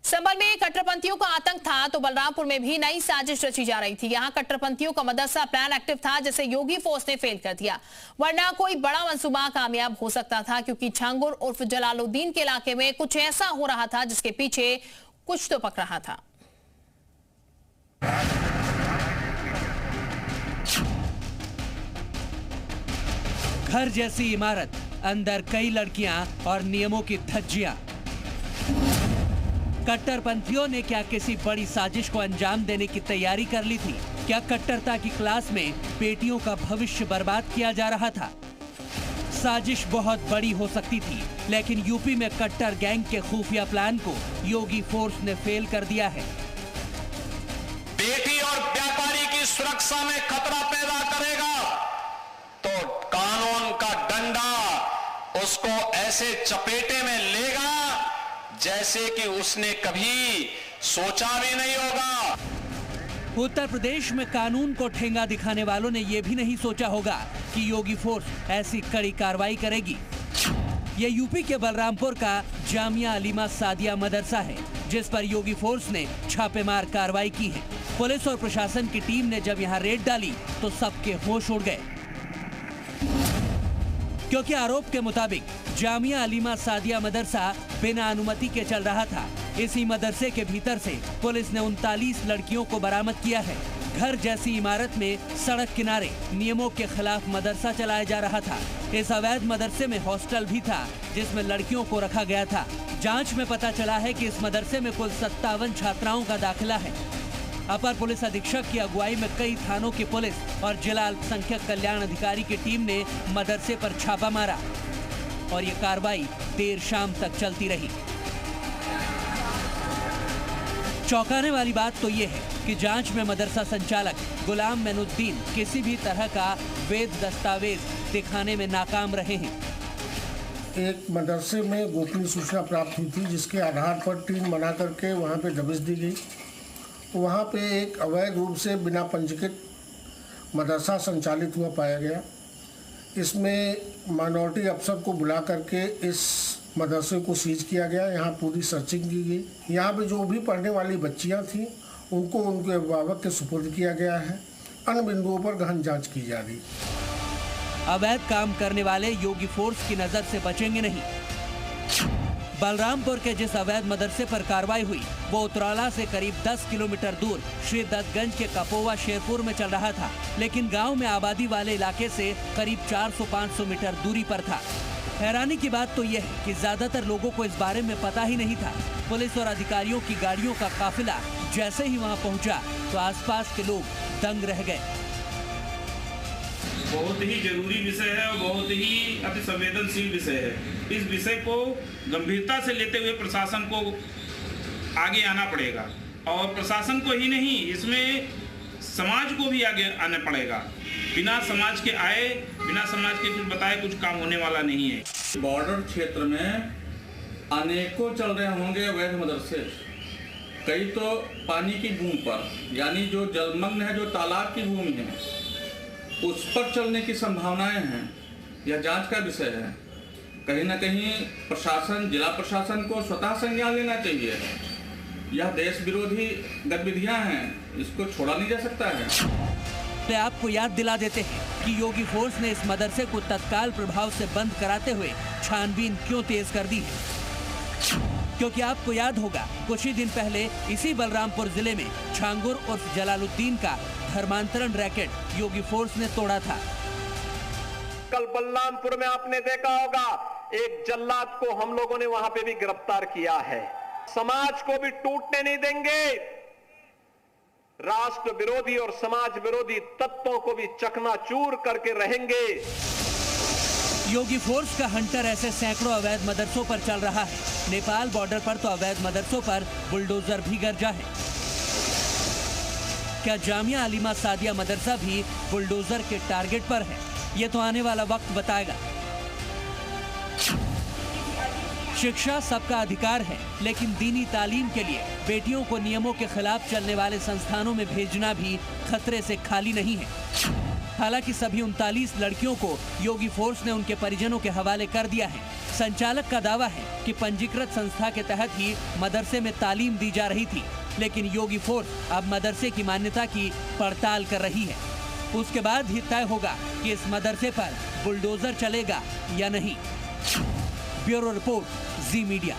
संभल में कट्टरपंथियों का आतंक था तो बलरामपुर में भी नई साजिश रची जा रही थी। यहां कट्टरपंथियों का मदरसा प्लान एक्टिव था, जिसे योगी फोर्स ने फेल कर दिया, वरना कोई बड़ा मंसूबा कामयाब हो सकता था, क्योंकि छांगुर उर्फ जलालुद्दीन के इलाके में कुछ ऐसा हो रहा था जिसके पीछे कुछ तो पक रहा था। घर जैसी इमारत, अंदर कई लड़कियां और नियमों की धज्जियां। कट्टरपंथियों ने क्या किसी बड़ी साजिश को अंजाम देने की तैयारी कर ली थी? क्या कट्टरता की क्लास में बेटियों का भविष्य बर्बाद किया जा रहा था? साजिश बहुत बड़ी हो सकती थी, लेकिन यूपी में कट्टर गैंग के खुफिया प्लान को योगी फोर्स ने फेल कर दिया है। बेटी और व्यापारी की सुरक्षा में खतरा पैदा करेगा तो कानून का डंडा उसको ऐसे चपेटे में लेगा जैसे कि उसने कभी सोचा भी नहीं होगा। उत्तर प्रदेश में कानून को ठेंगा दिखाने वालों ने यह भी नहीं सोचा होगा कि योगी फोर्स ऐसी कड़ी कार्रवाई करेगी। यह यूपी के बलरामपुर का जामिया अलीमा सादिया मदरसा है, जिस पर योगी फोर्स ने छापेमार कार्रवाई की है। पुलिस और प्रशासन की टीम ने जब यहां रेड डाली तो सबके होश उड़ गए, क्योंकि आरोप के मुताबिक जामिया अलीमा सादिया मदरसा बिना अनुमति के चल रहा था। इसी मदरसे के भीतर से पुलिस ने 39 लड़कियों को बरामद किया है। घर जैसी इमारत में सड़क किनारे नियमों के खिलाफ मदरसा चलाया जा रहा था। इस अवैध मदरसे में हॉस्टल भी था, जिसमें लड़कियों को रखा गया था। जांच में पता चला है कि इस मदरसे में कुल 57 छात्राओं का दाखिला है। अपर पुलिस अधीक्षक की अगुवाई में कई थानों की पुलिस और जिला अल्पसंख्यक कल्याण अधिकारी की टीम ने मदरसे पर छापा मारा और ये कार्रवाई देर शाम तक चलती रही। चौंकाने वाली बात तो ये है कि जांच में मदरसा संचालक गुलाम मैनुद्दीन किसी भी तरह का वैध दस्तावेज दिखाने में नाकाम रहे हैं। एक मदरसे में गोपनीय सूचना प्राप्त हुई थी, जिसके आधार पर टीम बना करके वहां पे दबिश दी गई। वहाँ पे एक अवैध रूप से बिना पंजीकृत मदरसा संचालित हुआ पाया गया। इसमें माइनॉरिटी अफसर को बुला करके इस मदरसे को सीज किया गया। यहाँ पूरी सर्चिंग की गई। यहाँ पे जो भी पढ़ने वाली बच्चियाँ थीं उनको उनके अभिभावक के सुपुर्द किया गया है। अन्य बिंदुओं पर गहन जांच की जा रही। अवैध काम करने वाले योगी फोर्स की नजर से बचेंगे नहीं। बलरामपुर के जिस अवैध मदरसे पर कार्रवाई हुई वो उतरौला से करीब 10 किलोमीटर दूर श्री दत्तगंज के कपोवा शेरपुर में चल रहा था, लेकिन गांव में आबादी वाले इलाके से करीब 400-500 मीटर दूरी पर था। हैरानी की बात तो यह है कि ज्यादातर लोगों को इस बारे में पता ही नहीं था। पुलिस और अधिकारियों की गाड़ियों का काफिला जैसे ही वहां पहुंचा तो आसपास के लोग दंग रह गए। बहुत ही जरूरी विषय है और बहुत ही अति संवेदनशील विषय है। इस विषय को गंभीरता से लेते हुए प्रशासन को आगे आना पड़ेगा और प्रशासन को ही नहीं, इसमें समाज को भी आगे आना पड़ेगा। बिना समाज के आए, बिना समाज के कुछ बताए कुछ काम होने वाला नहीं है। बॉर्डर क्षेत्र में अनेकों चल रहे होंगे अवैध मदरसे, कई तो पानी की बूंद पर, यानी जो जलमग्न है, जो तालाब की भूमि है उस पर चलने की संभावनाएं हैं। यह जांच का विषय है। कहीं न कहीं प्रशासन, जिला प्रशासन को स्वतः संज्ञान लेना चाहिए। यह देश विरोधी गतिविधियां हैं, इसको छोड़ा नहीं जा सकता है। आपको याद दिला देते हैं कि योगी फोर्स ने इस मदरसे को तत्काल प्रभाव से बंद कराते हुए छानबीन क्यों तेज कर दी है, क्योंकि आपको याद होगा कुछ ही दिन पहले इसी बलरामपुर जिले में छांगुर उर्फ जलालुद्दीन का धर्मांतरण रैकेट योगी फोर्स ने तोड़ा था। कल बलरामपुर में आपने देखा होगा एक जल्लाद को हम लोगों ने वहां पे भी गिरफ्तार किया है। समाज को भी टूटने नहीं देंगे, राष्ट्र विरोधी और समाज विरोधी तत्वों को भी चकनाचूर करके रहेंगे। योगी फोर्स का हंटर ऐसे सैकड़ों अवैध मदरसों पर चल रहा है। नेपाल बॉर्डर पर तो अवैध मदरसों पर बुलडोजर भी गरजा है। क्या जामिया अलीमा सादिया मदरसा भी बुलडोजर के टारगेट पर है? ये तो आने वाला वक्त बताएगा। शिक्षा सबका अधिकार है, लेकिन दीनी तालीम के लिए बेटियों को नियमों के खिलाफ चलने वाले संस्थानों में भेजना भी खतरे से खाली नहीं है। हालांकि सभी 39 लड़कियों को योगी फोर्स ने उनके परिजनों के हवाले कर दिया है। संचालक का दावा है कि पंजीकृत संस्था के तहत ही मदरसे में तालीम दी जा रही थी, लेकिन योगी फोर्स अब मदरसे की मान्यता की पड़ताल कर रही है। उसके बाद ही तय होगा कि इस मदरसे पर बुलडोजर चलेगा या नहीं। ब्यूरो रिपोर्ट, जी मीडिया।